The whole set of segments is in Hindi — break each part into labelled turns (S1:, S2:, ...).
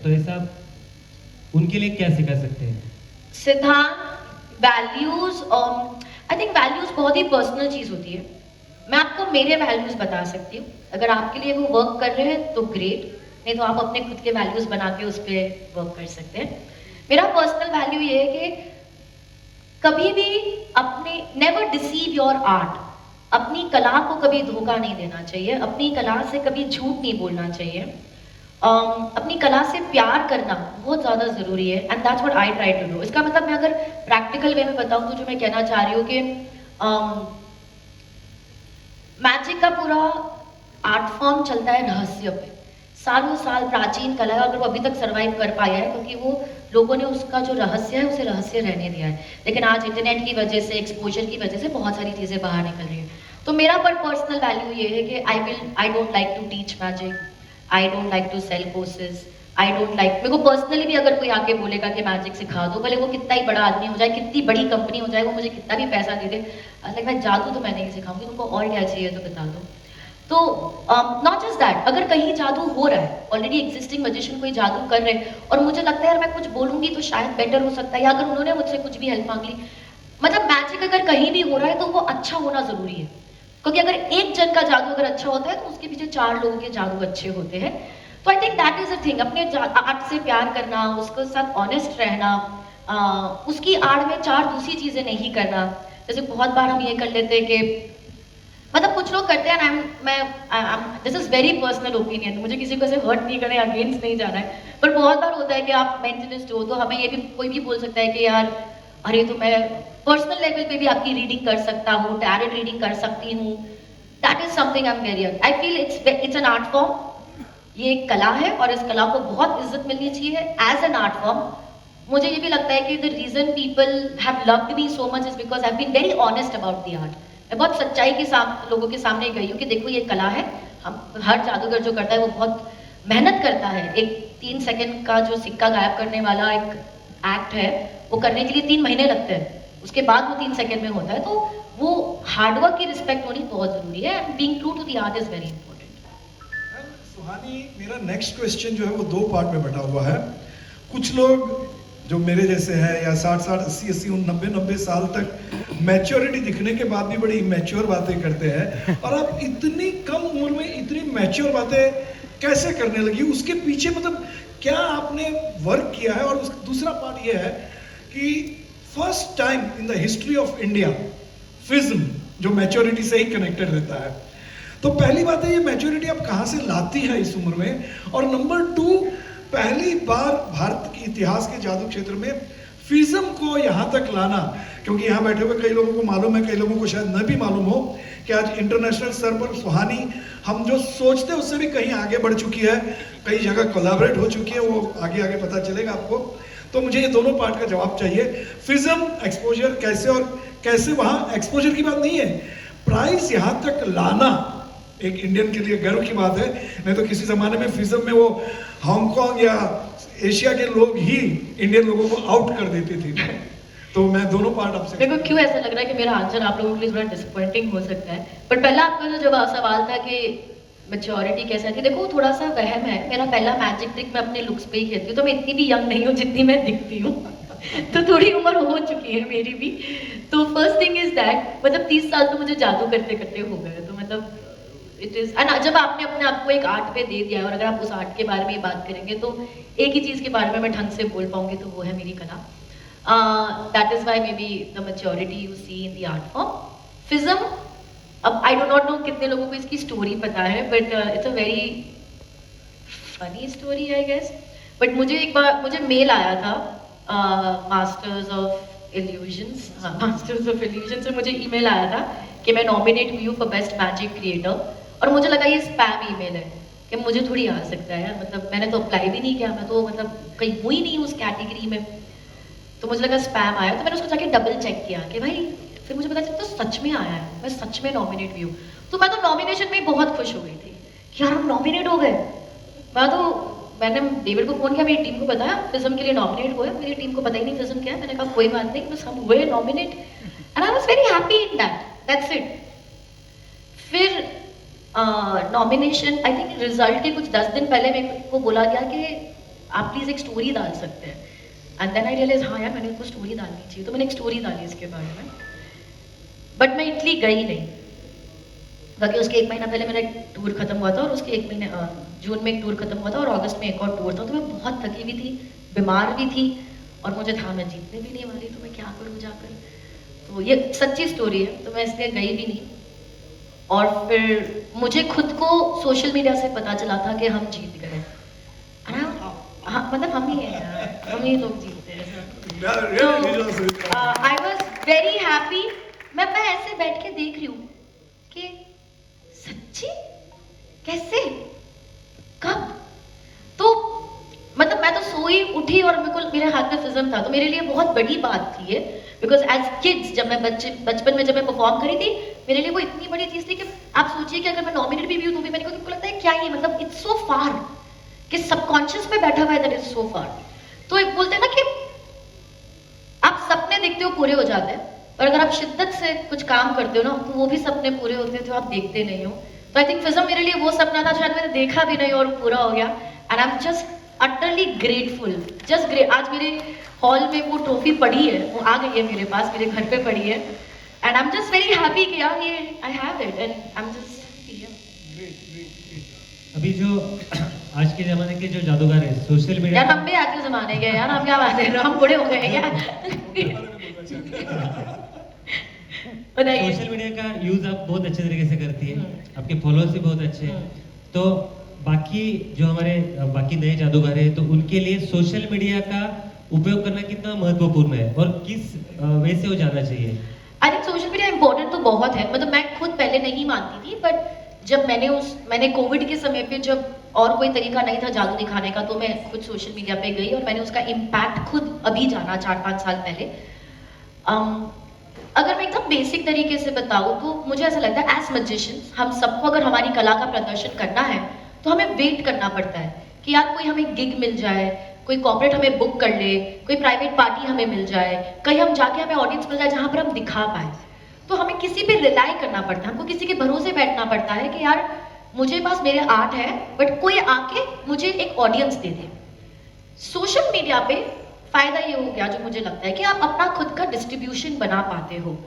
S1: तो ऐसा उनके लिए क्या सिखा सकते हैं?
S2: सिद्धांत, वैल्यूज, आई थिंक वैल्यूज बहुत ही पर्सनल चीज होती है। मैं आपको मेरे वैल्यूज बता सकती हूँ। अगर आपके लिए वो वर्क कर रहे हैं तो ग्रेट, नहीं तो आप अपने खुद के वैल्यूज बना के उस पर वर्क कर सकते हैं। मेरा पर्सनल वैल्यू ये है कि कभी भी अपने नेवर डिसीव योर आर्ट, अपनी कला को कभी धोखा नहीं देना चाहिए, अपनी कला से कभी झूठ नहीं बोलना चाहिए। अपनी कला से प्यार करना बहुत ज़्यादा ज़रूरी है, and that's what I try to do. इसका मतलब मैं अगर प्रैक्टिकल वे में बताऊँ तो जो मैं कहना चाह रही हूँ कि मैजिक का पूरा आर्ट फॉर्म चलता है रहस्य पे। सालों साल प्राचीन कला है, अगर वो अभी तक सरवाइव कर पाया है क्योंकि वो लोगों ने उसका जो रहस्य है उसे रहस्य रहने दिया है। लेकिन आज इंटरनेट की वजह से, एक्सपोजर की वजह से बहुत सारी चीज़ें बाहर निकल रही हैं। तो मेरा पर पर्सनल वैल्यू ये है कि I don't like to teach magic, I don't like to sell courses, I don't like, मेरे को पर्सनली भी अगर कोई आके बोलेगा कि मैजिक सिखा दो, भले वो कितना ही बड़ा आदमी हो जाए, कितनी बड़ी कंपनी हो जाए, वो मुझे कितना भी पैसा दे दे, लाइक मैं जादू तो मैं नहीं सिखाऊंगी, तुमको और क्या चाहिए तो बता दो। तो नॉट जस्ट दैट, अगर कहीं जादू हो रहा है, ऑलरेडी एग्जिस्टिंग मैजिशियन कोई जादू कर रहे हैं और मुझे लगता है यार मैं कुछ बोलूंगी तो शायद बेटर हो सकता है, या अगर उन्होंने मुझसे कुछ भी हेल्प मांग ली, मतलब मैजिक अगर कहीं भी हो रहा है तो वो अच्छा होना जरूरी है। क्योंकि अगर एक जन का जादू अगर अच्छा होता है तो उसके पीछे 4 लोगों के जादू अच्छे होते हैं। तो I think that is a thing, अपने आर्ट से प्यार करना, उसके साथ ऑनेस्ट रहना, उसकी आड़ में 4 दूसरी चीजें नहीं करना। जैसे बहुत बार हम ये कर लेते हैं कि मतलब कुछ लोग करते हैं, this is very personal opinion, मुझे किसी को ऐसे हर्ट नहीं करना है, अगेंस्ट नहीं जाना है, पर बहुत बार होता है कि आप मेंटलिस्ट हो तो हमें ये भी कोई भी बोल सकता है कि यार अरे तो मैं पर्सनल लेवल पे भी आपकी रीडिंग कर सकता हूँ, टैरेट रीडिंग कर सकती हूँ। That is something I am very, I feel it's an art form, ये एक कला है और इस कला को बहुत इज्जत मिलनी चाहिए एज एन आर्ट फॉर्म। मुझे ये भी लगता है कि the reason people have loved me so much is because I have been very honest about the art. मैं बहुत सच्चाई के साथ लोगों के सामने गई हूँ कि देखो ये कला है, हम हर जादूगर जो करता है वो बहुत मेहनत करता है। एक 3 सेकंड का जो सिक्का गायब करने वाला एक एक्ट है, वो करने के लिए 3 महीने लगते हैं, उसके बाद वो 3 सेकंड में होता है। तो वो हार्डवर्क की रिस्पेक्ट होनी बहुत जरूरी है, and being true to the art is very important.
S3: Suhani, मेरा नेक्स्ट क्वेश्चन जो है वो 2 पार्ट में बटा हुआ है। कुछ लोग जो मेरे जैसे हैं या 60 80 90 साल तक मैच्योरिटी दिखने के बाद भी बड़ी इमेच्योर बातें करते हैं, और आप इतनी कम उम्र में इतनी मैच्योर बातें कैसे करने लगी, उसके पीछे मतलब क्या आपने वर्क किया है? और दूसरा पार्ट ये है कि first time in the history of India FISM जो मैच्योरिटी से ही कनेक्टेड रहता है, तो पहली बात है ये मैच्योरिटी आप कहाँ से लाती है इस उम्र में? और नंबर 2, पहली बार भारत के इतिहास के जादू क्षेत्र में फिज्म को यहाँ तक लाना, क्योंकि यहाँ बैठे हुए कई लोगों को मालूम है, कई लोगों को शायद न भी मालूम हो कि आज इंटरनेशनल स्तर पर सुहानी हम जो सोचते हैं उससे भी कहीं आगे बढ़ चुकी है, कई जगह कोलैबोरेट हो चुकी है, वो आगे आगे पता चलेगा आपको। तो मुझे ये दोनों पार्ट का जवाब चाहिए, फिज्म एक्सपोजर कैसे, और कैसे वहाँ एक्सपोजर की बात नहीं है, प्राइस यहाँ तक लाना एक इंडियन के लिए गर्व की बात है। नहीं तो किसी जमाने में फिज्म में वो हांगकांग या एशिया के लोग ही इंडियन लोगों को आउट कर देते थे। तो मैं दोनों पार्ट आपसे,
S2: देखो क्यों ऐसा लग रहा है कि मेरा आंसर आप लोगों के लिए थोड़ा डिसअपॉइंटिंग हो सकता है, पर पहला आपका जो जवाब सवाल था कि मैच्योरिटी कैसा थी, देखो थोड़ा सा वहम है, मेरा पहला मैजिक ट्रिक मैं अपने लुक्स पे ही खेलती हूँ, तो मैं इतनी भी यंग नहीं हूँ जितनी मैं दिखती हूँ तो थोड़ी उम्र हो चुकी है मेरी भी। तो फर्स्ट थिंग इज दैट, मतलब 30 साल तो मुझे जादू करते करते हो गए, तो मतलब इट इज, एंड जब आपने अपने आप को एक आर्ट पे दे दिया है और अगर आप उस आर्ट के बारे में बात करेंगे तो एक ही चीज के बारे में मैं ढंग से बोल पाऊंगी, तो वो है मेरी कला। That is why maybe the maturity you see in the art form. FISM, अब आई डो नॉट नो कितने लोगों को इसकी स्टोरी पता है, but it's a very funny story I guess. But मुझे एक बार मुझे मेल आया था मास्टर्स ऑफ इल्यूजन्स, हाँ मास्टर्स ऑफ इल्यूजन से मुझे ईमेल आया था कि मैं नॉमिनेट हुई हूँ फॉर बेस्ट मैजिक क्रिएटर, और मुझे लगा ये स्पैम ईमेल है कि मुझे थोड़ी आ सकता है यार, मतलब मैंने तो अप्लाई भी नहीं किया, मैं तो मतलब कहीं हुई नहीं उस कैटेगरी में, तो मुझे लगा स्पैम आया, तो मैंने उसको जाके डबल चेक किया कि भाई, फिर मुझे पता चला तो सच में आया है, मैं सच में नॉमिनेट हुई हूँ। तो मैं तो नॉमिनेशन में बहुत खुश हो गई थी कि यार हम नॉमिनेट हो गए। मैंने डेविड को फोन किया, मेरी टीम को बताया फिज्म के लिए नॉमिनेट हुए, मेरी टीम को पता ही नहीं फिज्म क्या है, मैंने कहा कोई बात नहीं, बस हम हुए nominate, and I was very happy in that, that's it. फिर नॉमिनेशन आई थिंक रिजल्ट के कुछ 10 दिन पहले मेरे को बोला गया कि आप प्लीज एक स्टोरी डाल सकते हैं। एंड देन आई रियलाइज हाँ यार मैंने उनको स्टोरी डालनी चाहिए, तो मैंने एक स्टोरी डाली इसके बारे में। बट मैं इटली गई नहीं, बाकी उसके 1 महीना पहले मेरा एक टूर खत्म हुआ था, और उसके 1 महीने जून में एक टूर खत्म हुआ था, और अगस्त में एक और टूर था। तो मैं बहुत थकी हुई थी, बीमार भी थी, और मुझे था मैं जीतने भी नहीं वाली, तो मैं क्या करूँ जाकर। तो ये सच्ची स्टोरी है, तो मैं इसलिए गई भी नहीं। और फिर मुझे खुद को सोशल मीडिया से पता चला था कि हम जीत गए। हाँ मतलब हम ही हैं यार, हम ही लोग जीतते हैं। तो आई वॉज वेरी हैप्पी। मैं ऐसे बैठ के देख रही हूँ कि सच्ची कैसे कब, तो मतलब मैं तो सोई उठी और मेरे हाथ में फिज्म था, तो मेरे लिए बहुत बड़ी बात थी ये। बिकॉज एज किड्स जब मैं बचपन में जब मैं परफॉर्म करी थी, मेरे लिए वो इतनी बड़ी चीज थी कि आप सोचिए कि अगर मैं नॉमिनेट भी हुई तो भी मैंने को लगता है क्या ये, मतलब इट्स सो फार कि सबकॉन्शियस में बैठा हुआ है, दैट इज सो फार। तो एक बोलते हैं ना कि आप सपने देखते हो पूरे हो जाते हैं, और अगर आप शिद्दत से कुछ काम करते हो ना तो वो भी सपने पूरे होते हैं जो आप देखते नहीं हो। तो आई थिंक फिज्म मेरे लिए वो सपना था, शायद मैंने देखा भी नहीं और पूरा हो गया। And I am just utterly grateful, just great. आज मेरे हॉल में वो ट्रॉफी पड़ी है, वो आ गई है मेरे पास, मेरे घर पे पड़ी है। And I am just very happy कि यार ये I have it, and I am just
S1: अभी जो आज के जमाने के जो जादूगर है सोशल मीडिया,
S2: यार हम भी आज के जमाने के यार, हम क्या बात कर रहे हो, हम बूढ़े हो गए क्या? बताइए।
S1: सोशल मीडिया का यूज आप बहुत अच्छे तरीके से करती है, आपके फॉलोअर्स भी बहुत अच्छे हैं। तो बाकी जो हमारे बाकी नए जादूगर हैं, तो उनके लिए सोशल मीडिया का उपयोग करना कितना महत्वपूर्ण है और किस वे से वो जाना चाहिए?
S2: I think social media important तो बहुत है, मतलब मैं खुद पहले नहीं मानती थी, बट जब मैंने कोविड के समय पे जब और कोई तरीका नहीं था जादू दिखाने का, तो मैं खुद सोशल मीडिया पे गई और मैंने उसका इम्पैक्ट खुद अभी जाना 4-5 साल पहले। अगर मैं एकदम बेसिक तरीके से बताऊं तो मुझे ऐसा लगता है एज मैजिशियंस हम सबको अगर हमारी कला का प्रदर्शन करना है तो हमें वेट करना पड़ता है कि यार कोई हमें गिग मिल जाए, कोई कॉर्पोरेट हमें बुक कर ले, कोई प्राइवेट पार्टी हमें मिल जाए, कहीं हम जाके हमें ऑडियंस मिल जाए जहां पर हम दिखा पाए। तो हमें किसी पे रिलाई करना पड़ता है, हमको किसी के भरोसे बैठना पड़ता है कि यार मुझे पास मेरे आर्ट है, बट कोई आके मुझे एक audience they they. Social media पे फायदा ये हो गया जो मुझे लगता है कि आप अपना खुद का डिस्ट्रीब्यूशन बना पाते हो,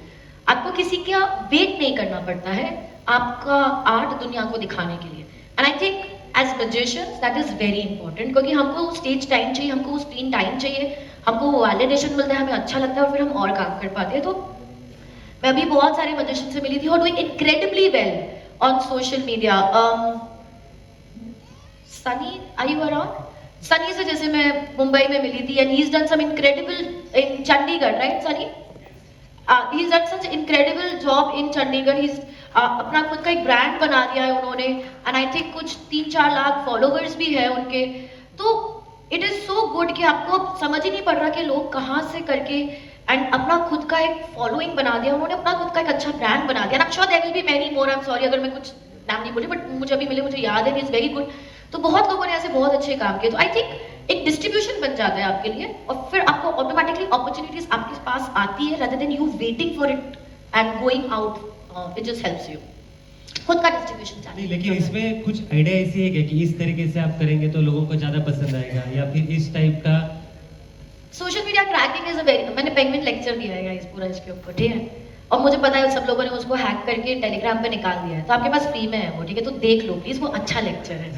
S2: आपको किसी का वेट नहीं करना पड़ता है आपका आर्ट दुनिया को दिखाने के लिए। And I think as magicians that is very important, क्योंकि हमको स्टेज टाइम चाहिए, हमको स्क्रीन टाइम चाहिए, हमको वैलिडेशन मिलता है, हमें अच्छा लगता है और फिर हम और काम कर पाते हैं। तो मैं अभी बहुत सारे मैजिशियन से मिली थी और doing incredibly well on social media. Sunny I you around? Sunny से जैसे मैं मुंबई में मिली थी and he is done some incredible in Chandigarh, right Sunny? He is done such incredible job in Chandigarh. ही अपना खुद का एक ब्रांड बना दिया है उन्होंने, एंड आई थिंक कुछ 3-4 लाख फॉलोवर्स भी है उनके। तो इट इज सो गुड कि आपको अब समझ ही नहीं पड़ रहा कि लोग कहाँ से करके एंड अपना खुद का एक फॉलोइंग बना दिया उन्होंने, अपना खुद का एक अच्छा ब्रांड बना दिया। I am sure there will be many more, I am sorry अगर मैं कुछ नाम नहीं बोली, बट मुझे अभी मिले, मुझे याद है, इज वेरी गुड। तो बहुत लोगों ने ऐसे बहुत अच्छे काम किए। तो आई थिंक एक डिस्ट्रीब्यूशन बन जाता है आपके लिए और फिर आपको ऑटोमेटिकली अपॉर्चुनिटीज आपके पास आती है rather than you waiting for it and going out, it just helps you खुद का डिस्ट्रीब्यूशन चाहिए।
S1: लेकिन इसमें कुछ आइडिया ऐसी है क्या कि इस तरीके से आप करेंगे तो लोगों को ज्यादा पसंद आएगा, या फिर इस टाइप का?
S2: Social media cracking is a very, मैंने पेंगुइन लेक्चर दिया है इस पूरा इसके ऊपर, ठीक है, और मुझे पता है सब लोगों ने उसको हैक करके टेलीग्राम पे निकाल दिया है, तो आपके पास फ्री में है वो, ठीक है, तो देख लो प्लीज, वो अच्छा लेक्चर है,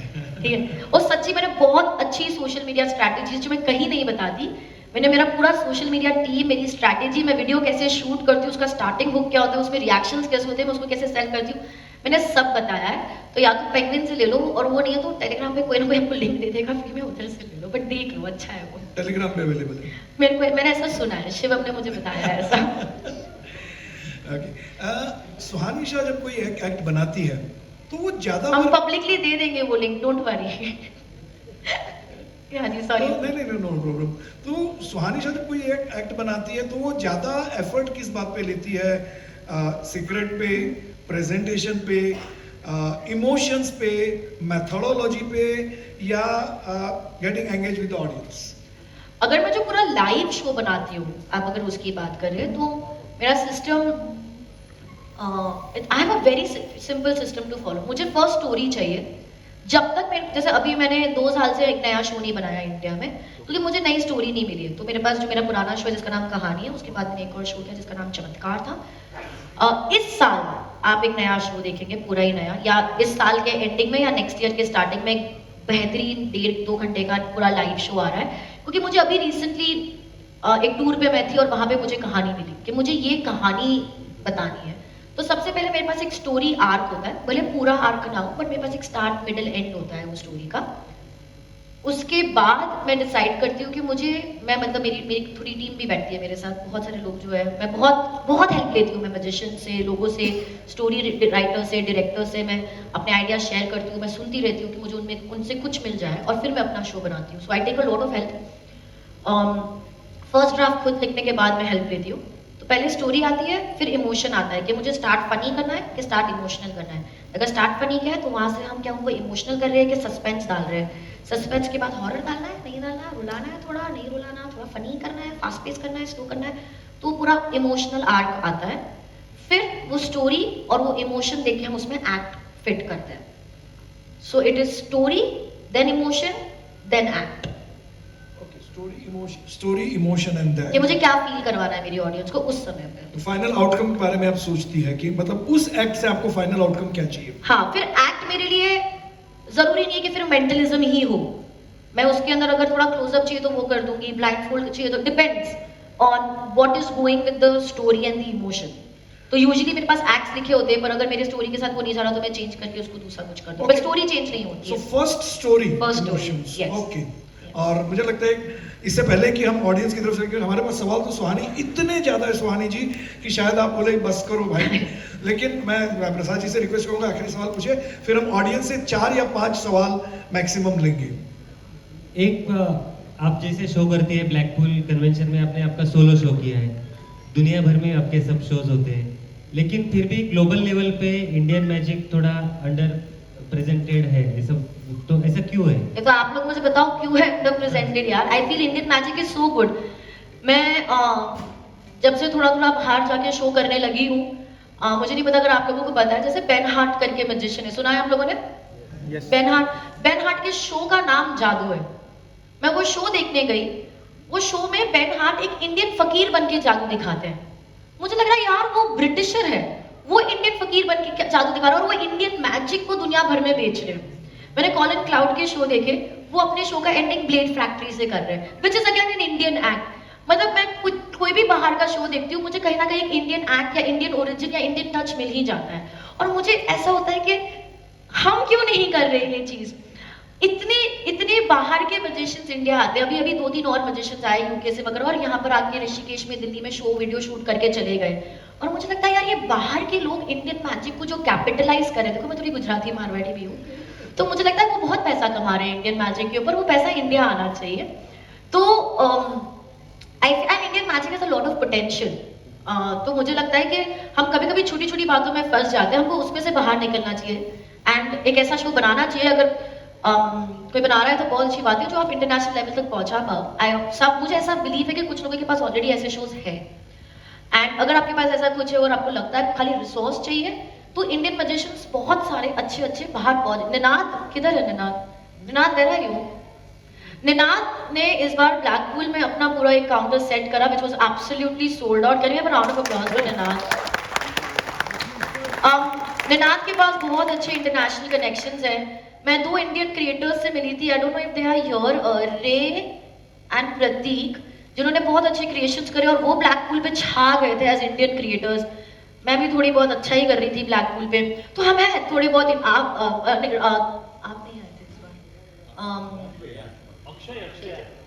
S2: ठीक है। और सच्ची मैंने बहुत अच्छी सोशल मीडिया स्ट्रैटेजीज जो मैं कहीं नहीं बताती, मैंने मेरा पूरा सोशल मीडिया टीम, मेरी स्ट्रैटेजी, मैं वीडियो कैसे शूट करती हूँ, उसका स्टार्टिंग हुक क्या होता है, उसमें रिएक्शंस कैसे होते हैं, मैं उसको कैसे सेल करती हूँ, मैंने सब बताया है। तो या तो पेंगुइन से ले लो, और वो नहीं है तो टेलीग्राम पे कोई ना कोई आपको लिंक दे देगा फ्री में, उधर से ले लो, बट देख लो, अच्छा है वो,
S3: टेलीग्राम पे अवेलेबल है।
S2: मैंने ऐसा सुना है, शिवम ने मुझे बताया है ऐसा।
S3: सुहानी शाह जब कोई एक्ट बनाती है तो वो ज्यादा
S2: हम पब्लिकली दे देंगे वो लिंक, डोंट वरी। हाँ जी, सॉरी।
S3: नहीं, नो प्रॉब्लम। तो सुहानी शाह जब कोई एक्ट बनाती है तो वो ज्यादा एफर्ट किस बात पे लेती है? सीक्रेट पे, प्रेजेंटेशन पे, इमोशंस पे, मेथोडोलॉजी पे, या getting engage with the audience?
S2: अगर मैं जो पूरा लाइव शो बनाती हूँ, आप अगर उसकी बात करें, तो मेरा system, I have a very simple system to follow. मुझे फर्स्ट स्टोरी चाहिए, जब तक मैं, जैसे अभी मैंने 2 साल से एक नया शो नहीं बनाया इंडिया में, क्योंकि मुझे नई स्टोरी नहीं मिली है। तो मेरे पास जो मेरा पुराना शो है जिसका नाम कहानी है, उसके बाद मैंने एक और शो किया जिसका नाम चमत्कार था। इस साल आप एक नया शो देखेंगे, पूरा ही नया, या इस साल के एंडिंग में या नेक्स्ट ईयर के स्टार्टिंग में एक बेहतरीन 1.5-2 घंटे का पूरा लाइव शो आ रहा है। क्योंकि मुझे अभी रिसेंटली एक टूर पे मैं थी और वहां पे मुझे कहानी मिली कि मुझे ये कहानी बतानी है। तो सबसे पहले मेरे पास एक स्टोरी आर्क होता है, भले पूरा आर्क ना हो, बट मेरे पास एक स्टार्ट मिडल एंड होता है वो स्टोरी का। उसके बाद मैं डिसाइड करती हूँ कि मैं मतलब मेरी पूरी टीम भी बैठती है मेरे साथ, बहुत सारे लोग जो है, मैं बहुत बहुत हेल्प लेती हूँ। मैं मजिशियन से, लोगों से, स्टोरी राइटर से, डायरेक्टर से मैं अपने आइडिया शेयर करती हूँ। मैं सुनती रहती हूँ कि मुझे उनसे कुछ मिल जाए और फिर मैं अपना शो बनाती हूँ। So I take a lot of help. First draft खुद लिखने के बाद मैं हेल्प लेती हूँ। तो पहले स्टोरी आती है, फिर इमोशन आता है कि मुझे स्टार्ट फनी करना है कि स्टार्ट इमोशनल करना है। अगर स्टार्ट फनी किया है तो वहां से हम क्या उनको इमोशनल कर रहे हैं कि सस्पेंस डाल रहे हैं। सस्पेंस के बाद हॉरर डालना है, नहीं डालना है, रुलाना है थोड़ा, नहीं रुलाना, थोड़ा फनी करना है, फास्ट पेस करना है, स्लो करना है। तो पूरा इमोशनल आर्क आता है। फिर वो स्टोरी और वो इमोशन देख के हम उसमें एक्ट फिट करते हैं। So it is story, then emotion, then act.
S3: Story, emotion and
S2: ये मुझे क्या फील करवाना है मेरी ऑडियंस को उस समय पे।
S3: तो फाइनल आउटकम के बारे में आप सोचती है कि मतलब उस एक्ट से आपको फाइनल आउटकम क्या चाहिए?
S2: हाँ, फिर एक्ट मेरे लिए जरूरी नहीं है कि फिर मेंटलिज्म ही हो। मैं उसके अंदर अगर थोड़ा क्लोजअप चाहिए तो वो कर दूंगी, ब्लाइंड फोल्ड चाहिए तो, depends on what is going with the story and the emotion. तो यूजुअली मेरे पास एक्ट्स लिखे होते हैं, पर अगर मेरे स्टोरी के साथ वो नहीं जा रहा तो मैं चेंज करके उसको दूसरा कुछ कर दूं। पर स्टोरी चेंज नहीं होती
S3: सो
S2: है।
S3: First story,
S2: First story,
S3: emotions,
S2: yes.
S3: Okay. और मुझे लगता है इससे पहले कि हम ऑडियंस की तरफ से, क्योंकि हमारे पास सवाल तो सुहानी इतने ज्यादा है सुहानी जी कि शायद आप बोले बस करो भाई। लेकिन मैं प्रसाद जी से रिक्वेस्ट करूंगा आखिरी सवाल पूछे, फिर हम ऑडियंस से 4 या 5 सवाल मैक्सिमम लेंगे।
S1: एक आप जैसे शो करती है ब्लैकपूल कन्वेंशन में, आपने आपका सोलो शो किया है, दुनिया भर में आपके सब शोज होते हैं, लेकिन फिर भी ग्लोबल लेवल पे इंडियन मैजिक थोड़ा अंडर प्रेजेंटेड है, ये सब, तो ऐसा क्यों है?
S2: ये तो आप लोग मुझे बताओ क्यों है अंडर प्रेजेंटेड यार। I feel Indian magic is so good. मैं जब से थोड़ा थोड़ा बाहर जाके शो करने लगी हूँ, मुझे नहीं पता अगर आप लोगों को पता है, जैसे बेन हार्ट करके मैजिशियन है, सुना है आप लोगों ने?
S1: Yes.
S2: बेन हार्ट के शो का नाम जादू है। मैं वो शो देखने गई, वो शो में बेन हार्ट एक इंडियन फकीर बन के जादू दिखाते हैं। मुझे लग रहा है यार वो ब्रिटिशर है, वो इंडियन फकीर बन के जादू दिखा रहा है और वो इंडियन मैजिक को दुनिया भर में बेच रहे हैं। मैंने कॉलिन क्लाउड के शो देखे, वो अपने शो का एंडिंग ब्लेड फैक्ट्री से कर रहे हैं, which is again an Indian act. मतलब मैं कोई भी बाहर का शो देखती हूँ, मुझे कहीं ना कहीं एक इंडियन एक्ट या इंडियन ओरिजिन या इंडियन टच मिल ही जाता है। और मुझे ऐसा होता है कि हम क्यों नहीं कर रहे ये चीज। इतने बाहर के मैजिशियंस इंडिया आते हैं, अभी 2-3 और मैजिशियंस आए यूके से वगैरह, और यहाँ पर आके ऋषिकेश में, दिल्ली में शो वीडियो शूट करके चले गए। और मुझे लगता है यार ये बाहर के लोग इंडियन मैजिक को जो कैपिटलाइज कर रहे हैं, देखो मैं थोड़ी गुजराती मारवाड़ी भी हूँ, तो मुझे लगता है वो बहुत पैसा कमा रहे हैं इंडियन मैजिक के ऊपर, वो पैसा इंडिया आना चाहिए। तो I Indian magic has a lot of potential. तो मुझे लगता है कि हम कभी कभी छोटी छोटी बातों में फंस जाते हैं, हमको उसमें से बाहर निकलना चाहिए एंड एक ऐसा शो बनाना चाहिए। अगर कोई बना रहा है तो बहुत अच्छी बात है, जो आप इंटरनेशनल लेवल तक पहुंचा पाओ। मुझे ऐसा बिलीव है कि कुछ लोगों के पास ऑलरेडी ऐसे शोज है, एंड अगर आपके पास ऐसा कुछ है और आपको लगता है खाली रिसोर्स चाहिए, तो इंडियन मैजिशियंस बहुत सारे अच्छे अच्छे बाहर पहुंच। निनाद किधर है? निनाद देर है यू। निनाद ने इस बार ब्लैकपूल में अपना पूरा एक काउंटर सेट करा which was absolutely sold out. करिए round of applause for Ninad. Ninad के पास बहुत अच्छे इंटरनेशनल कनेक्शंस हैं। मैं 2 इंडियन क्रिएटर्स से मिली थी, I don't know if they are here, Ray and Prateek, जिन्होंने बहुत अच्छे क्रिएशंस करे और वो ब्लैकपूल पे छा गए थे एज इंडियन क्रिएटर्स। मैं भी थोड़ी बहुत अच्छा ही कर रही थी ब्लैकपूल पे, तो हम हैं थोड़े बहुत। आप नहीं आए थे इस बार।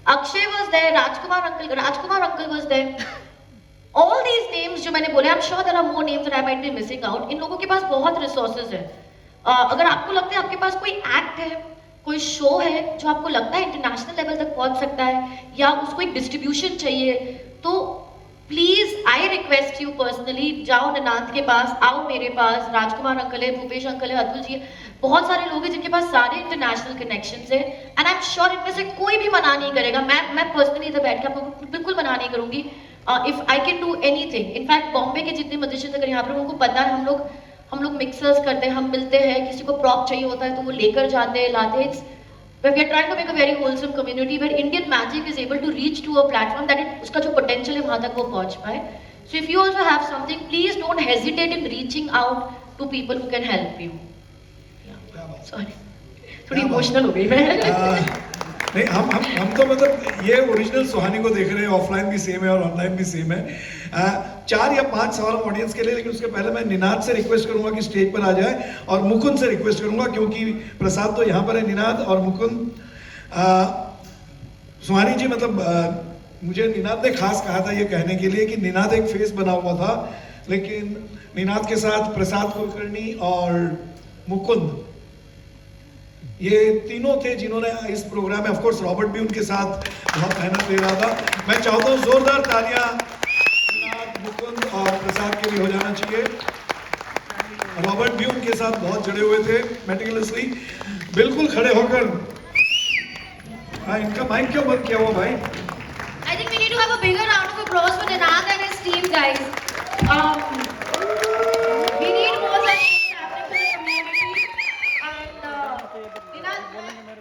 S2: Akshay was there, Rajkumar uncle was there. All these names जो मैंने बोले, I am sure there are more names that I might be missing out. इन लोगों के पास बहुत रिसोर्सेज है। अगर आपको लगता है आपके पास कोई एक्ट है, कोई शो है जो आपको लगता है इंटरनेशनल लेवल तक पहुंच सकता है, या उसको एक डिस्ट्रीब्यूशन चाहिए, तो please I request you personally, जाओ निनाद के पास, आओ मेरे पास, राजकुमार अंकल है, भूपेश अंकल है, अतुल जी है, बहुत सारे लोग हैं जिनके पास सारे इंटरनेशनल कनेक्शंस है, एंड आई एम श्योर इनमें से कोई भी मना नहीं करेगा। मैं पर्सनली इधर बैठ के आपको बिल्कुल मना नहीं करूंगी। If I can do anything, in fact Bombay के जितने म्यूजिशियंस अगर यहाँ पर उनको पता है, हम लोग हम लोग मिक्सर्स करते हैं, हम मिलते हैं, किसी को प्रॉप चाहिए होता है तो वो लेकर जाते हैं, लाते हैं. We are trying to make a very wholesome community where Indian magic is able to reach to a platform that उसका जो potential है वहाँ तक वो पहुँच पाए. So if you also have something, please don't hesitate in reaching out to people who can help you. Yeah. Sorry, थोड़ी इमोशनल हो गई मैं.
S3: नहीं, हम तो मतलब ये ओरिजिनल सुहानी को देख रहे हैं, ऑफलाइन भी सेम है और ऑनलाइन भी सेम है. 4 या 5 सवाल ऑडियंस के लिए, लेकिन उसके पहले मैं निनाद से रिक्वेस्ट करूंगा कि स्टेज पर आ जाए, और मुकुंद से रिक्वेस्ट करूंगा क्योंकि प्रसाद तो यहाँ पर है, निनाद और मुकुंद. सुहानी जी, मतलब मुझे निनाद ने खास कहा था ये कहने के लिए कि निनाद एक फेस बना हुआ था, लेकिन निनाद के साथ प्रसाद कुलकर्णी और मुकुंद, ये तीनों थे जिन्होंने इस प्रोग्राम में, ऑफ कोर्स रॉबर्ट भी उनके साथ बहुत मेहनत दे रहा था. मैं चाहता हूँ जोरदार तालियां निनाद, मुकुंद और प्रसाद के लिए हो जाना चाहिए. रॉबर्ट भी उनके साथ बहुत जुड़े हुए थे मेटिकुलसली. बिल्कुल खड़े होकर. हाँ, इनका माइक क्यों बंद किया हुआ भाई?
S2: I think we need to have a bigger round of applause for Ninad and his team, guys. We need more such things happening for the community. And Ninad,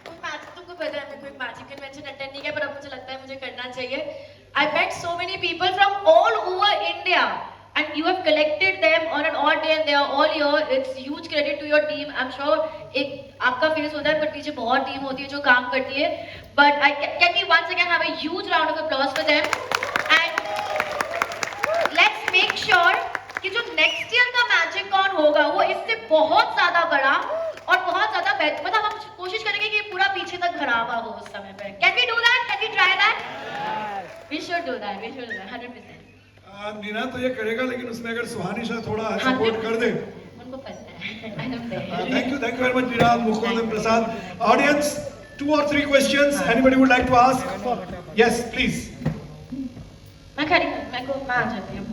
S2: कोई मैजिक, तुमको पता है मैं कोई मैजिक कन्वेंशन अटेंड नहीं किया, पर अब मुझे लगता है मुझे करना चाहिए. I met so many people from all over India, and you have collected them on an odd day, and they are all here. It's huge credit to your team. I'm sure एक आपका फेस होता है, पर पीछे बहुत टीम होती है जो काम करती है. But can we once again have a huge round of applause for them? And let's make sure कि जो next year का Magic Con होगा वो इससे बहुत ज़्यादा बड़ा और बहुत ज़्यादा बेहतर, मतलब हम कोशिश करेंगे कि पूरा पीछे तक भरा हुआ हो उस समय पे. Can we do that? Can we try that? We should do that. We should do that. 100%.
S3: Ninad तो ये करेगा, लेकिन उसमें अगर सुहानी शाह थोड़ा सपोर्ट कर दे.
S2: उनको पता है. I don't think.
S3: Thank you very much, Niranj, Mukund and Prasad. Audience, 2 or 3 questions. Anybody would like to ask? Yes, please.
S2: मैं आ जाती हूँ.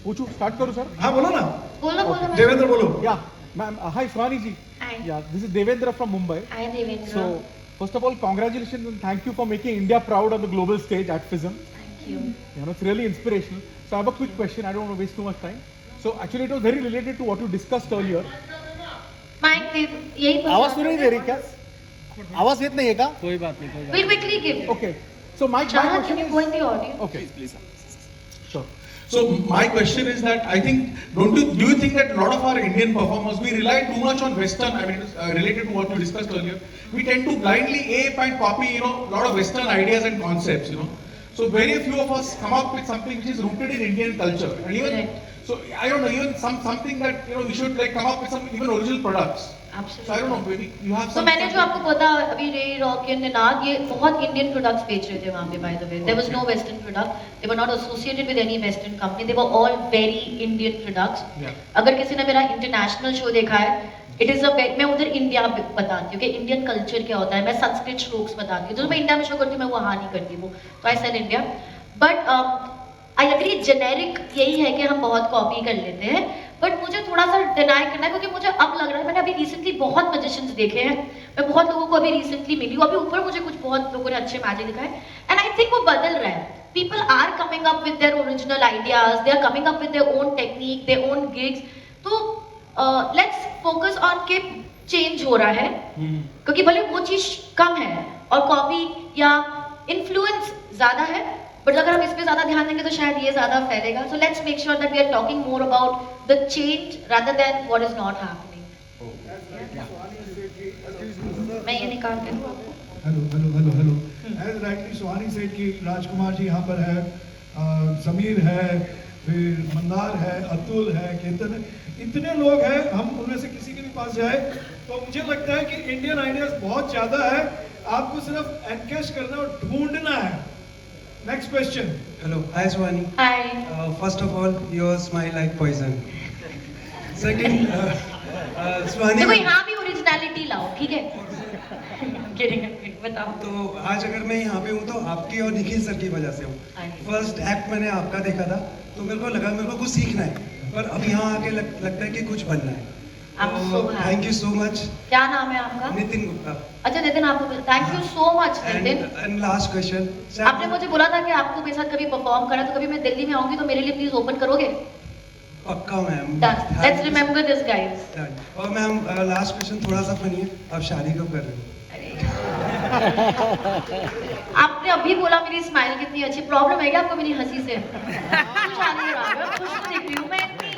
S4: पूछूं, स्टार्ट करूं सर?
S3: हाँ, बोलो ना.
S2: बोलो.
S3: देवेंद्र बोलो.
S4: Yeah, ma'am. Hi, Swani ji.
S2: Hi.
S4: Yeah, this is Devendra from Mumbai.
S2: Hi, Devendra.
S4: So, first of all, congratulations and thank you for making India proud on the global stage at FISM.
S2: Thank you.
S4: You know, it's really inspirational. So, I have a quick question. I don't want to waste too much time. So, actually, it was very related to what you discussed earlier.
S2: Mike, यही
S4: आवाज सुनाई दे रही क्या? आवाज येत नाहीये का?
S5: कोई बात नहीं, कोई बात
S2: We'll quickly give.
S4: Okay. So, my
S2: Chahat,
S4: question
S2: can you
S4: is.
S2: go in the audience?
S4: Okay.
S5: please.
S4: Sure.
S6: So my question is that I think, do you think that a lot of our Indian performers, we rely too much on Western, I mean, related to what you discussed earlier, we tend to blindly ape and copy, you know, a lot of Western ideas and concepts, you know. So very few of us come up with something which is rooted in Indian culture. And even,
S2: Correct.
S6: so I don't know, even something that, you know, we should like come up with some even original products. So I don't know, maybe you have
S2: So
S6: some.
S2: मैंने जो आपको पता अभी रे रॉक एंड निनाद ये बहुत इंडियन प्रोडक्ट्स बेच रहे थे वहाँ पे. By the way there was no western product, they were not associated with any western company, they were all very Indian products. अगर किसी ने मेरा इंटरनेशनल शो देखा है, इट इज अ, मैं उधर इंडिया बताती हूँ कि इंडियन कल्चर क्या होता है, मैं संस्कृत श्लोक्स बताती हूँ. जो मैं इंडिया में शो करती हूँ मैं वहाँ नहीं करती वो. तो I said India, but I agree generic यही है कि हम बहुत कॉपी कर लेते हैं, बट मुझे थोड़ा सा डिनाई करना है क्योंकि मुझे अब लग रहा है, मैंने अभी रिसेंटली बहुत मैजिशियंस देखे हैं, मैं बहुत लोगों को अभी रिसेंटली मिली हूँ, अभी ऊपर मुझे कुछ बहुत लोगों ने अच्छे मैजिक दिखाए, एंड आई थिंक वो बदल रहा है. People are coming up with their original ideas, they are coming up with their own technique, their own gigs. तो लेट्स फोकस ऑन के चेंज हो रहा है, क्योंकि भले वो चीज कम है और कॉपी या इन्फ्लुएंस ज्यादा है, बट अगर हम इस पे ज्यादा ध्यान देंगे तो शायद ये ज्यादा फैलेगा. So let's make sure that we are talking more about the change rather than what is not happening. मैं ये निकाल के दूं आपको.
S3: हेलो. एज राइटली सुहानी सेठ की राजकुमार जी यहाँ पर है, समीर है, फिर मंदार है, अतुल है, केतन है, इतने लोग हैं. हम उनमें से किसी के भी पास जाए तो मुझे लगता है कि इंडियन आइडियाज बहुत ज्यादा है, आपको सिर्फ एनकैश करना और ढूंढना है. Next question.
S7: Hello, hi Swani.
S2: Hi.
S7: First of all, your smile like poison. Second, Swani.
S2: देखो यहाँ भी ओरिजिनलिटी लाओ, ठीक है? बताओ.
S7: तो आज अगर मैं यहाँ पे हूँ तो आपकी और निखिल सर की वजह से हूँ. फर्स्ट एक्ट मैंने आपका देखा था तो मेरे को लगा मेरे को कुछ सीखना है, पर अब यहाँ आके लगता है कि कुछ बनना है. Thank you so much.
S2: क्या नाम है आपका?
S7: नितिन गुप्ता.
S2: अच्छा नितिन, आपको thank you so much Nitin.
S7: And last question.
S2: आपने मुझे बोला था कि आपको मेरे साथ कभी परफॉर्म करना, तो कभी मैं दिल्ली में आऊंगी तो मेरे लिए प्लीज ओपन करोगे?
S7: पक्का ma'am.
S2: Let's remember this, guys.
S7: Done. और मैम लास्ट क्वेश्चन थोड़ा सा फनी है, आप शादी कब कर रहे हो?
S2: आपने अभी बोला मेरी स्माइल कितनी अच्छी, प्रॉब्लम है क्या आपको मेरी हंसी से? क्यों शादी करा रहे हो? खुश तो दिख रही हूँ मैं इतनी।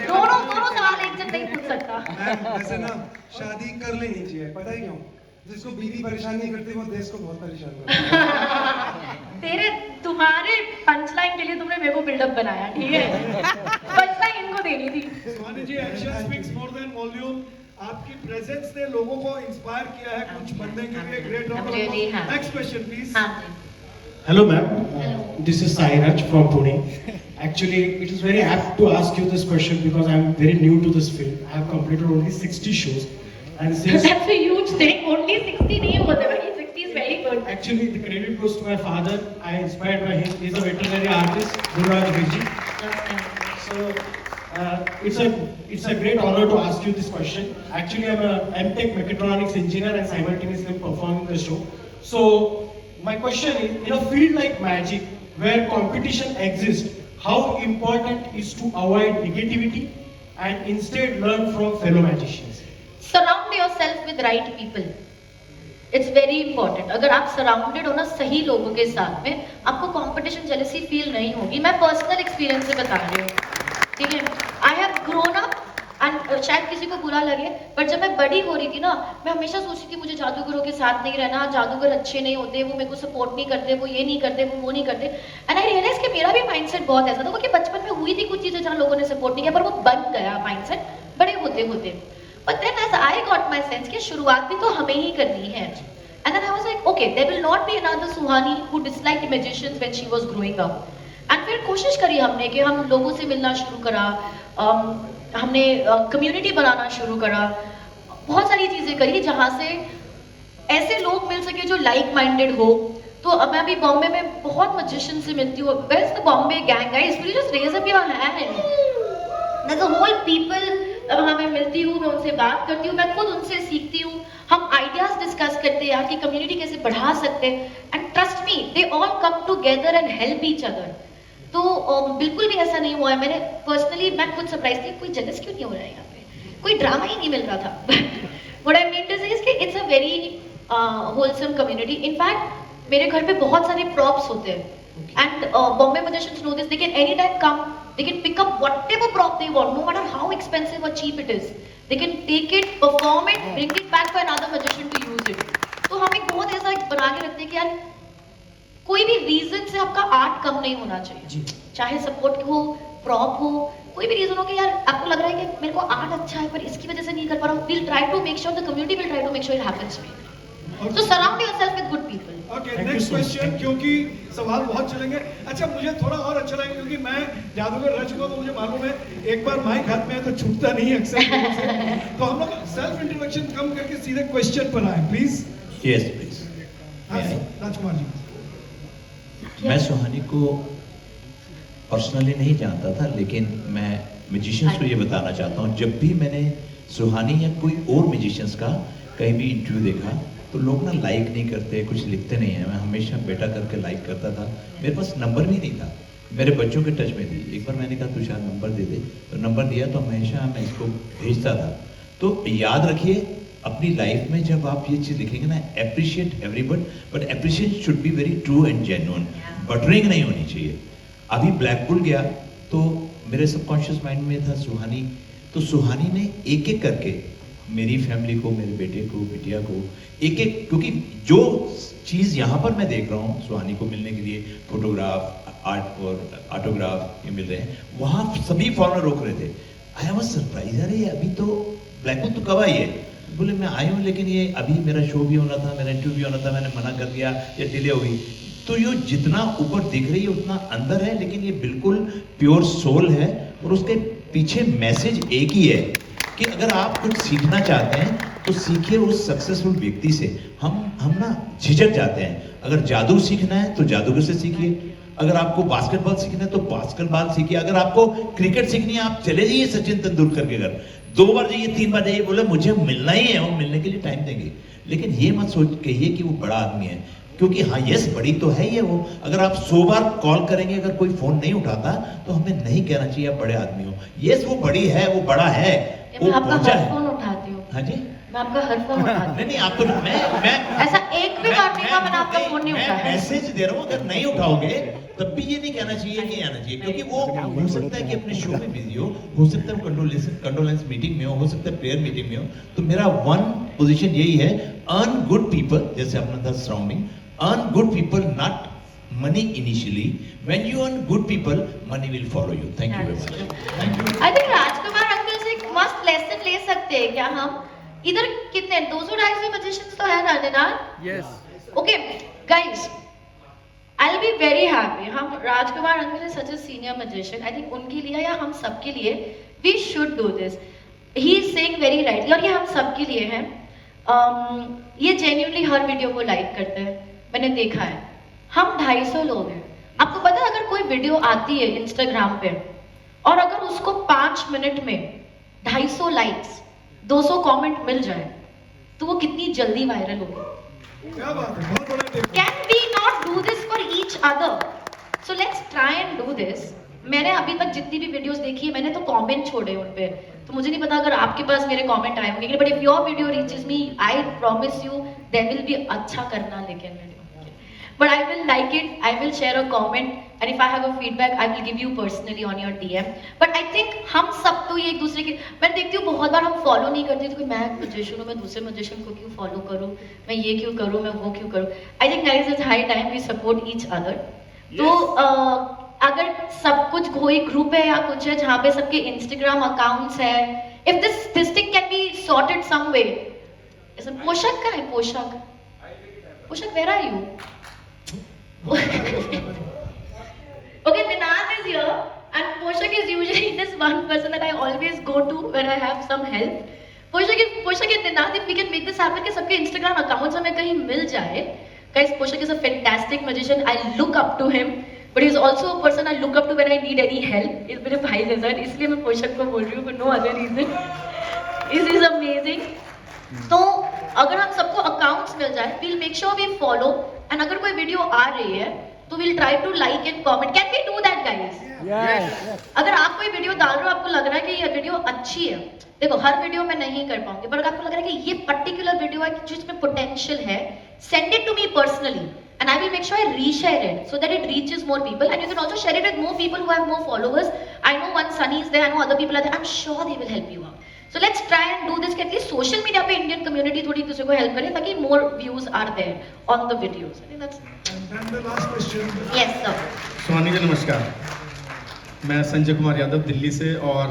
S2: दोनों सवाल एक जन नहीं पूछ सकता।
S7: मैम वैसे ना शादी कर लेनी चाहिए, पता है क्यों? जिसको बीवी परेशान नहीं करती वो देश को बहुत परेशान करती है।
S2: तुम्हारे पंचलाइन के लिए तुमने मेरे को बिल्डअप बनाया, ठीक है? पंचलाइन इनको देनी थी।
S3: Suhani ji, action speaks more than volume. आपकी प्रेजेंस ने लोगों को इंस्पायर किया है कुछ बनने के लिए। ग्रेट राउंड ऑफ
S2: Really, हाँ।
S3: अप्लॉज। Next question please.
S2: हाँ।
S5: Hello ma'am, this is Sairaj from Pune. Actually, it is very apt to ask you this question because I am very new to this field. I have completed only 60 shows, and since
S2: That's a huge thing. Only 60 नहीं होते भाई, 60 is very good.
S5: actually the credit goes to my father. I inspired by him. He is a veterinary artist, Gururaj Virji. So it's a great honor to ask you this question. Actually, I'm a MTech mechatronics engineer and simultaneously performing the show. So my question is, in a field like magic, where competition exists, how important is to avoid negativity and instead learn from fellow magicians?
S2: Surround yourself with right people. It's very important. अगर आप सराउंडेड हो ना सही लोगों के साथ में, आपको कंपटीशन जेलसी फील नहीं होगी। मैं पर्सनल एक्सपीरियंस से बता रही हूँ, ठीक है? I have grown up and शायद किसी को बुरा लगे, पर जब मैं बड़ी हो रही थी ना, मैं हमेशा सोचती थी मुझे जादूगरों के साथ नहीं रहना, जादूगर अच्छे नहीं होते, वो मेरे को सपोर्ट नहीं करते, वो ये नहीं करते, वो नहीं करते। एंड आई रियलाइज कि मेरा भी माइंडसेट बहुत ऐसा था, क्योंकि बचपन में हुई थी कुछ चीजें जहाँ लोगों ने सपोर्ट नहीं किया, पर वो बन गया माइंडसेट बड़े होते होते। But then as I got my sense कि शुरुआत भी तो हमें ही करनी है। And then I was like okay, there will not be another Suhani who disliked magicians when she was growing up. एंड फिर कोशिश करी हमने कि हम लोगों से मिलना शुरू करा, हमने कम्युनिटी बनाना शुरू करा, बहुत सारी चीजें करी जहाँ से ऐसे लोग मिल सके जो लाइक माइंडेड हो। तो अब मैं अभी बॉम्बे में बहुत मैजिशियन से मिलती हूँ। Where is the Bombay gang guys? Will you just raise up your hand? There's a whole people वहाँ मैं मिलती हूँ, मैं उनसे बात करती हूँ, मैं खुद उनसे सीखती हूँ, हम आइडियाज डिस्कस करते हैं, आपकी कम्युनिटी कैसे बढ़ा सकते हैं। And trust me, they all come together and help each other. तो बिल्कुल भी ऐसा नहीं हुआ है। मैंने पर्सनली, मैं खुद सरप्राइज थी, कोई जेलस क्यों नहीं हो रहा है यहाँ पे, कोई ड्रामा ही नहीं मिल रहा था। What I mean to say is कि it's a very wholesome community. In fact मेरे घर पे बहुत सारे प्रॉप्स होते हैं, and Bombay magicians know this, they can any time come, they can pick up whatever prop they want, no matter how expensive or cheap it is. They can take it, perform it, bring it back for another magician to use it. तो हम एक बहुत ऐसा बना के रखते हैं कि यार कोई भी रीजन से आपका आर्ट कम नहीं होना चाहिए, चाहे सपोर्ट हो, प्रॉप हो, कोई भी रीजन हो कि यार आपको लग रहा है कि मेरे को आर्ट अच्छा है पर इसकी वजह से नहीं कर पा रहा हूँ, we'll try to make sure, the community will try to make sure it happens. So surround yourself with good people.
S3: Okay, next question, क्योंकि सवाल बहुत चलेंगे। अच्छा, मुझे थोड़ा और अच्छा लगेगा क्योंकि मैं जादूगर रह चुका हूं, तो मुझे मालूम है एक बार माइक हाथ में है तो छूटता नहीं है अक्सर लोगों से। तो हम लोग सेल्फ इंट्रोडक्शन कम करके सीधे क्वेश्चन पर आए प्लीज।
S8: Yes please.
S3: हाँ राजकुमार जी।
S8: मैं सुहानी को पर्सनली नहीं जानता था, लेकिन मैं म्यूजिशियंस को ये बताना चाहता हूँ, जब भी मैंने सुहानी या कोई और म्यूजिशियंस का कहीं भी इंटरव्यू देखा तो लोग ना लाइक नहीं करते, कुछ लिखते नहीं है। मैं हमेशा बेटा करके लाइक करता था। मेरे पास नंबर भी नहीं था, मेरे बच्चों के टच में थी। एक बार मैंने कहा तुषार नंबर दे दे, तो नंबर दिया, तो हमेशा मैं इसको भेजता था। तो याद रखिए, अपनी लाइफ में जब आप ये चीज़ लिखेंगे ना, appreciate everyone, but appreciate should be very true and genuine, buttering नहीं होनी चाहिए। अभी ब्लैकपुल गया तो मेरे सबकॉन्शियस माइंड में था सुहानी, तो सुहानी ने एक एक करके मेरी फैमिली को, मेरे बेटे को, बिटिया को, एक एक, क्योंकि जो चीज़ यहाँ पर मैं देख रहा हूँ सुहानी को मिलने के लिए, फोटोग्राफ, आर्ट और ऑटोग्राफ ये मिल रहे हैं, वहाँ सभी फॉरनर रोक रहे थे। आई वाज सरप्राइज, अरे अभी तो ब्लैकपुल तो कब आई है? बोले मैं आई हूँ, लेकिन ये अभी मेरा शो भी होना था, मेरा इंटरव्यू भी होना था, मैंने मना कर दिया, ये डिले हुई। तो ये जितना ऊपर दिख रही है उतना अंदर है, लेकिन ये बिल्कुल प्योर सोल है, और उसके पीछे मैसेज एक ही है कि अगर आप कुछ सीखना चाहते हैं तो सीखिए उस सक्सेसफुल व्यक्ति से। हम ना झिझक जाते हैं। अगर जादू सीखना है तो जादूगर से सीखिए, अगर आपको बास्केटबॉल सीखना है तो बास्केटबॉल सीखिए, अगर आपको क्रिकेट सीखनी है आप चले जाइए सचिन तेंदुलकर के घर, 2 बार जाइए, 3 बार जाइए, बोले मुझे मिलना ही है, वो मिलने के लिए टाइम देंगे। लेकिन ये मत सोच कहिए कि वो बड़ा आदमी है, क्योंकि हाँ यस बड़ी तो है ये वो, अगर आप 100 बार कॉल करेंगे अगर कोई फोन नहीं उठाता तो हमें नहीं कहना चाहिए आप बड़े आदमी हो। यस वो बड़ी है, वो बड़ा है, वो
S2: मैं आपका
S8: पहुंचा
S2: हर
S8: है।
S2: फोन उठाती हूँ,
S8: हाँ जी,
S2: मैं आपका हर फोन उठाती
S8: नहीं नहीं आप तो मैं
S2: ऐसा एक भी बार नहीं हुआ मैंने आपका फोन नहीं उठाया।
S8: मैसेज दे रहा हूँ, अगर नहीं उठाओगे तब भी ये नहीं कहना चाहिए कि आना चाहिए, क्योंकि वो हो सकता है कि अपने शो में बिजी हो सकता है कंडोलेंस मीटिंग में हो सकता है प्रेयर मीटिंग में हो। तो मेरा वन पोजीशन यही है, अर्न गुड पीपल, जैसे अपना था surrounding, earn good people not money initially. When you earn good people, money will follow you. Thank you very much. Thank you.
S2: I think Rajkumar uncle से एक मस्त लेसन ले सकते हैं क्या हम? इधर कितने 200-250 मैजिशियंस तो है ना Ninad?
S4: Yes.
S2: Okay guys, I will be very happy, हम Rajkumar uncle is such a senior magician, I think उनके लिए या हम सबके लिए we should do this. He is saying very rightly, और ये हम सबके लिए है। ये जेन्युइनली हर वीडियो को लाइक करते हैं, मैंने देखा है। हम 250 लोग हैं, आपको पता है अगर कोई वीडियो आती है इंस्टाग्राम पे और अगर उसको 5 मिनट में 250 लाइक्स 200 कमेंट मिल जाए तो वो कितनी जल्दी वायरल होगी।
S3: क्या बात है, बहुत बड़ा tip.
S2: Can we not do this for each other? So let's try and do this. मैंने अभी तक जितनी भी वीडियोस देखी है मैंने तो कमेंट छोड़े उन पे, तो मुझे नहीं पता अगर आपके पास मेरे कमेंट आए होंगे, but if your video reaches me I promise you there will be अच्छा करना लेकिन video, but I will like it, I will share a comment, and if I have a feedback I will give you personally on your DM. But I think हम सब तो ये एक दूसरे के, मैं देखती हूँ बहुत बार हम फॉलो नहीं करते, तो मैं मैजिशियन हूँ, मैं दूसरे मैजिशियन को क्यों फॉलो करूँ, मैं ये क्यों करूँ, मैं वो क्यों करूँ। I think guys it's high time we support each other. तो अगर सब कुछ कोई ग्रुप है या कुछ है जहाँ पे सबके इंस्टाग्राम अकाउंट्स है, if this thing can be sorted some way. Poshak का है, Poshak where are you? Okay, Ninad is here and Poshak is usually this one person that I always go to when I have some help. Poshak and Ninad, if we can make this happen कि सबके Instagram accounts हमें कहीं मिल जाए. Guys, Poshak is a fantastic magician. I look up to him, but he is also a person I look up to when I need any help. इस मेरे भाई जैसा है, इसलिए मैं Poshak को बोल रही हूँ, for no other reason. This is amazing. तो अगर हम सबको अकाउंट्स मिल जाए, we'll make sure we follow, and अगर कोई वीडियो आ रही है तो we'll try to like and comment. Can we do that, guys?
S4: Yes.
S2: अगर आप कोई वीडियो डाल रहे हो, आपको लग रहा है कि ये वीडियो अच्छी है, देखो हर वीडियो में नहीं कर पाऊंगी, पर अगर आपको लग रहा है कि ये पर्टिकुलर वीडियो है जिसमें पोटेंशियल है, send it to me personally and I will make sure I reshare it so that it reaches more people, and you can also share it with more people who have more followers. I know one Sunny is there, I know other people are there, I'm sure they will help you out. So let's try and do this कि at least social media पे Indian community थोड़ी दूसरे को help करे ताकि more views are there on the videos. I think that's
S3: And then the last question.
S2: yes sir.
S5: सुहानी जी नमस्कार, मैं संजय कुमार यादव दिल्ली से, और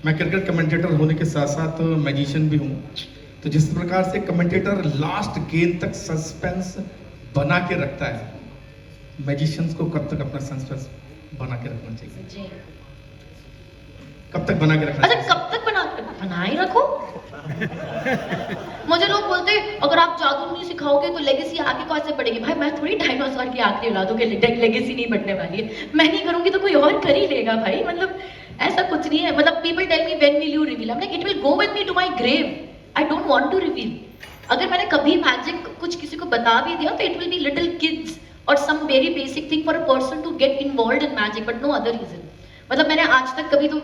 S5: मैं क्रिकेट कमेंटेटर होने के साथ साथ मैजिशियन भी हूँ। तो जिस प्रकार से कमेंटेटर लास्ट गेंद तक सस्पेंस बना के रखता है, मैजिशियंस को कब तक अपना सस्पेंस बना के रखना चाहिए?
S2: जी।
S5: कब तक बना के रखना
S2: अच्छा
S5: चाहिए?
S2: कब तक बना ही रखो। मुझे लोग बोलते हैं अगर आप जादू नहीं सिखाओगे तो लेगेसी आगे कैसे बढ़ेगी। भाई मैं थोड़ी डायनासोर की आखिरी औलादों के लेगेसी नहीं बढ़ने वाली है, मैं नहीं करूंगी तो कोई और कर ही लेगा भाई, मतलब ऐसा कुछ नहीं है। मतलब people tell me when will you reveal, I am like it will go with me to my grave, I don't want to reveal. अगर मैंने कभी मैजिक कुछ किसी को बता भी दिया तो it will be little kids और some very basic thing for a person to get involved in magic, but no other reason. मतलब मैंने आज तक कभी तो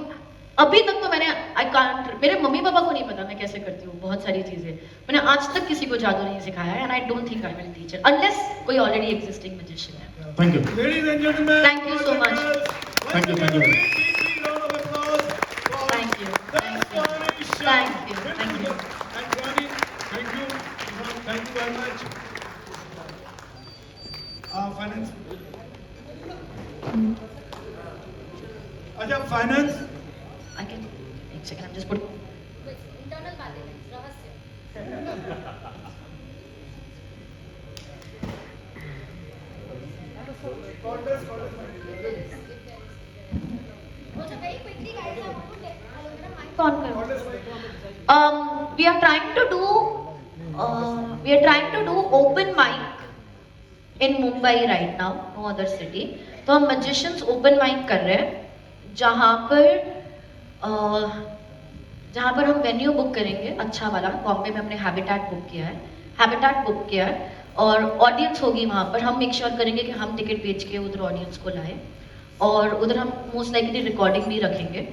S2: अभी तक तो मैंने आई कांट, मेरे मम्मी पापा को नहीं पता मैं कैसे करती हूँ बहुत सारी चीजें, मैंने आज तक किसी को जादू नहीं सिखाया है, and I don't think I will teach it unless कोई ऑलरेडी एग्जिस्टिंग मैजिशियन है।
S5: Thank you,
S3: Ladies and gentlemen,
S2: Thank you so much.
S5: Thank you, thank you.
S3: Big round of applause for
S2: Thank you.
S3: That's Swani Shah.
S2: Thank you. Thank you.
S3: And Swani, thank you. Thank you very much. Finance. अच्छा, finance.
S2: I can एक second, I'm just put
S9: internal बातें रहस्य।
S2: on we are trying to do open mic in Mumbai right now, no other city. तो हम magicians open mic कर रहे हैं जहाँ पर हम वेन्यू बुक करेंगे अच्छा वाला। बॉम्बे में हमने हैबिटेट बुक किया है, और ऑडियंस होगी वहाँ पर, हम मेक श्योर करेंगे कि हम टिकट बेच के उधर ऑडियंस को लाएं और उधर हम मोस्ट लाइकली रिकॉर्डिंग भी रखेंगे,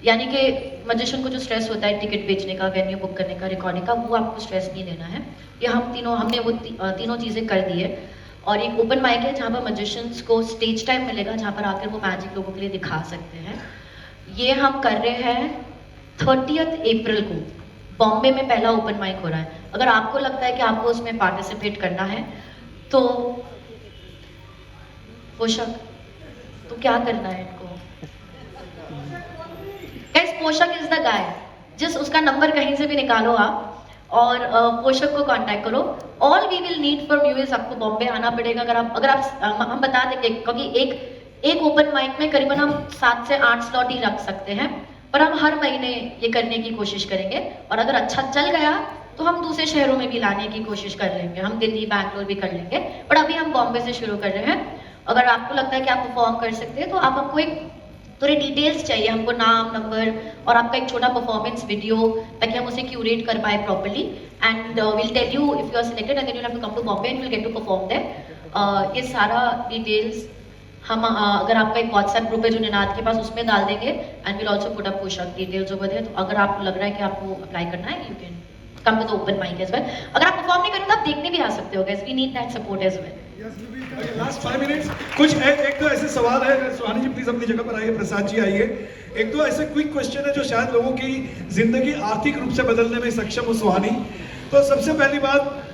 S2: यानी कि मजिशियन को जो स्ट्रेस होता है टिकट बेचने का, वेन्यू बुक करने का, रिकॉर्डिंग का, वो आपको स्ट्रेस नहीं लेना है। ये हमने वो तीनों चीज़ें कर दी है। और एक ओपन माइक है जहाँ पर मजिशियंस को स्टेज टाइम मिलेगा, जहाँ पर आकर वो मैजिक लोगों के लिए दिखा सकते हैं। ये हम कर रहे हैं 30 अप्रैल को, बॉम्बे में पहला ओपन माइक हो रहा है। अगर आपको लगता है कि आपको उसमें पार्टिसिपेट करना है तो पोशाक, तो क्या करना है इनको? गाइस, पोशाक इज द गाय, जिस उसका नंबर कहीं से भी निकालो आप और पोशाक को कांटेक्ट करो। All we will need from you is, आपको बॉम्बे आना पड़ेगा। अगर आप हम बता देंगे, क्योंकि एक ओपन माइक में करीबन हम 7 से 8 स्लॉट ही रख सकते हैं, पर हम हर महीने ये करने की कोशिश करेंगे। और अगर अच्छा चल गया तो हम दूसरे शहरों में भी लाने की कोशिश कर लेंगे, हम दिल्ली बैंगलोर भी कर लेंगे, पर अभी हम बॉम्बे से शुरू कर रहे हैं। अगर आपको लगता है कि आप परफॉर्म कर सकते हैं तो आप हमको एक थोड़े डिटेल्स चाहिए, हमको नाम, नंबर और आपका एक छोटा परफॉर्मेंस वीडियो, ताकि हम उसे क्यूरेट कर पाए properly. And will tell you if you are selected and then you have to come to Bombay and will get to perform there. ये सारा डिटेल्स हम अगर आपका एक व्हाट्सएप ग्रुप है जो निनाद के पास, उसमें डाल देंगे and will also put up पोशाक डिटेल्स ओवर देयर। तो अगर आपको लग रहा है कि आपको अप्लाई करना है, you can come to the open mic as well. अगर आप परफॉर्म नहीं करें तो आप देखने भी आ सकते हो, guys, we need that support as well.
S3: Last 5 minutes कुछ एक दो ऐसे सवाल है, सुहानी जी प्लीज अपनी जगह पर आइए, प्रसाद जी आइए। एक दो ऐसे क्विक क्वेश्चन है जो शायद लोगों की जिंदगी आर्थिक रूप से बदलने में सक्षम हो सुहानी। तो सबसे पहली बात,